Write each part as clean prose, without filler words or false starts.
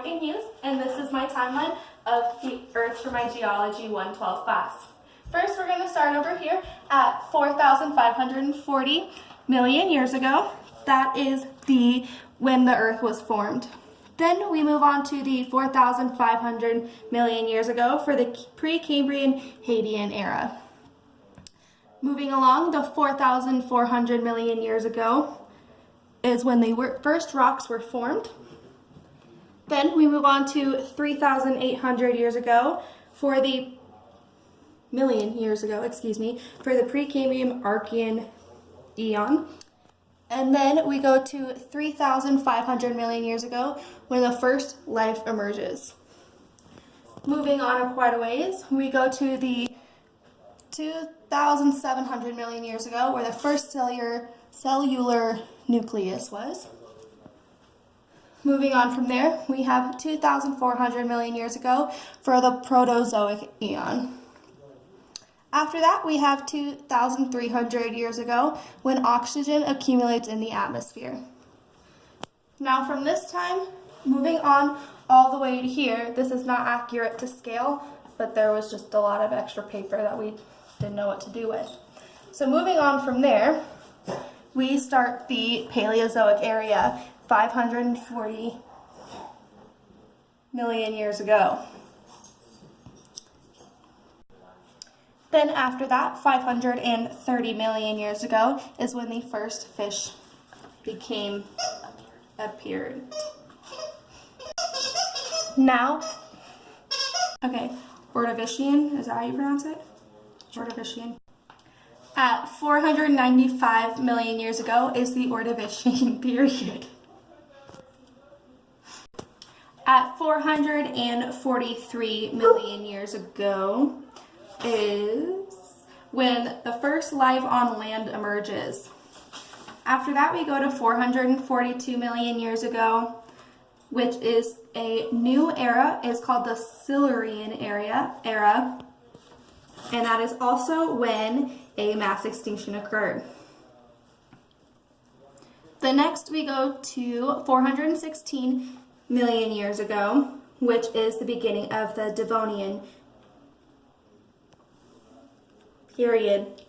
Morgan Hughes, and this is my timeline of the Earth for my Geology 112 class. First, we're going to start over here at 4,540 million years ago. That is when the Earth was formed. Then we move on to the 4,500 million years ago for the Precambrian Hadean era. Moving along, the 4,400 million years ago is when the first rocks were formed. Then we move on to 3,800 years ago for the for the Precambrian Archean eon. And then we go to 3,500 million years ago when the first life emerges. Moving on quite a ways, we go to the 2,700 million years ago where the first cellular nucleus was. Moving on from there, we have 2,400 million years ago for the Proterozoic eon. After that, we have 2,300 years ago when oxygen accumulates in the atmosphere. Now from this time, moving on all the way to here, this is not accurate to scale, but there was just a lot of extra paper that we didn't know what to do with. So moving on from there, we start the Paleozoic area, 540 million years ago. Then after that, 530 million years ago is when the first fish appeared. Now, Ordovician, is that how you pronounce it? Ordovician. At 495 million years ago is the Ordovician period. At 443 million years ago is when the first life on land emerges. After that, we go to 442 million years ago, which is a new era. It's called the Silurian era, and that is also when a mass extinction occurred. The next, we go to 416 million years ago, which is the beginning of the Devonian period.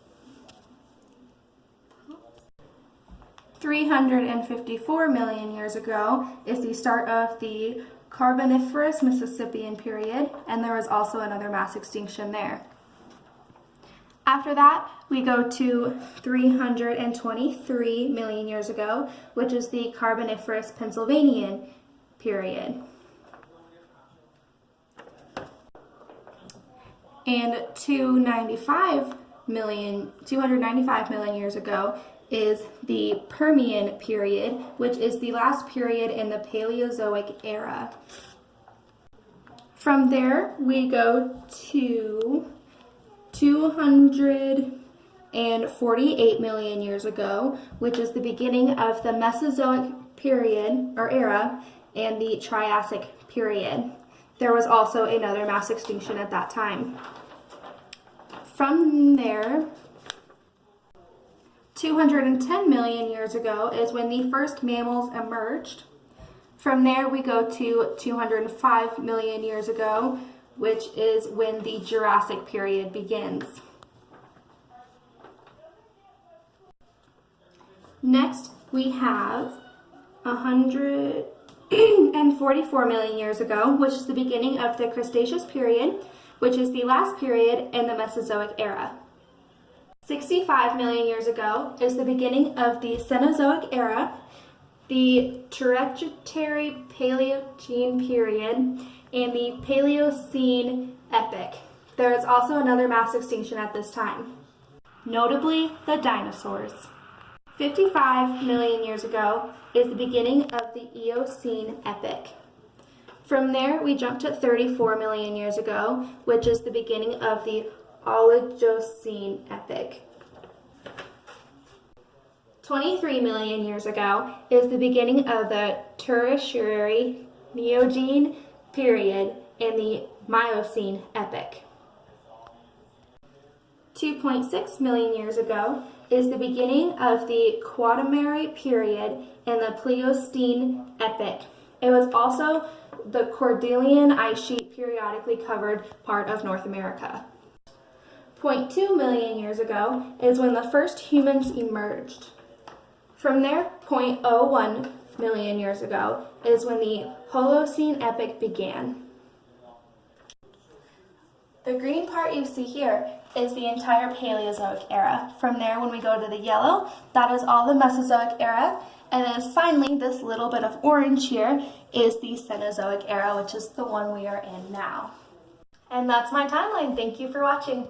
354 million years ago is the start of the Carboniferous Mississippian period, and there was also another mass extinction there. After that, we go to 323 million years ago, which is the Carboniferous Pennsylvanian period. And 295 million years ago is the Permian period, which is the last period in the Paleozoic era. From there, we go to 248 million years ago, which is the beginning of the Mesozoic period or era and the Triassic period. There was also another mass extinction at that time. From there, 210 million years ago is when the first mammals emerged. From there, we go to 205 million years ago, which is when the Jurassic period begins. Next, we have 144 million years ago, which is the beginning of the Cretaceous period, which is the last period in the Mesozoic era. 65 million years ago is the beginning of the Cenozoic era, the Tertiary Paleogene period, and the Paleocene epoch. There is also another mass extinction at this time, notably the dinosaurs. 55 million years ago is the beginning of the Eocene epoch. From there, we jump to 34 million years ago, which is the beginning of the Oligocene epoch. 23 million years ago is the beginning of the Tertiary Neogene period and the Miocene epoch. 2.6 million years ago is the beginning of the Quaternary period and the Pleistocene epoch. It was also the Cordilleran ice sheet periodically covered part of North America. 0.2 million years ago is when the first humans emerged. From there, 0.01 million years ago is when the Holocene epoch began. The green part you see here is the entire Paleozoic era. From there, when we go to the yellow, that is all the Mesozoic era. And then finally, this little bit of orange here is the Cenozoic era, which is the one we are in now. And that's my timeline. Thank you for watching.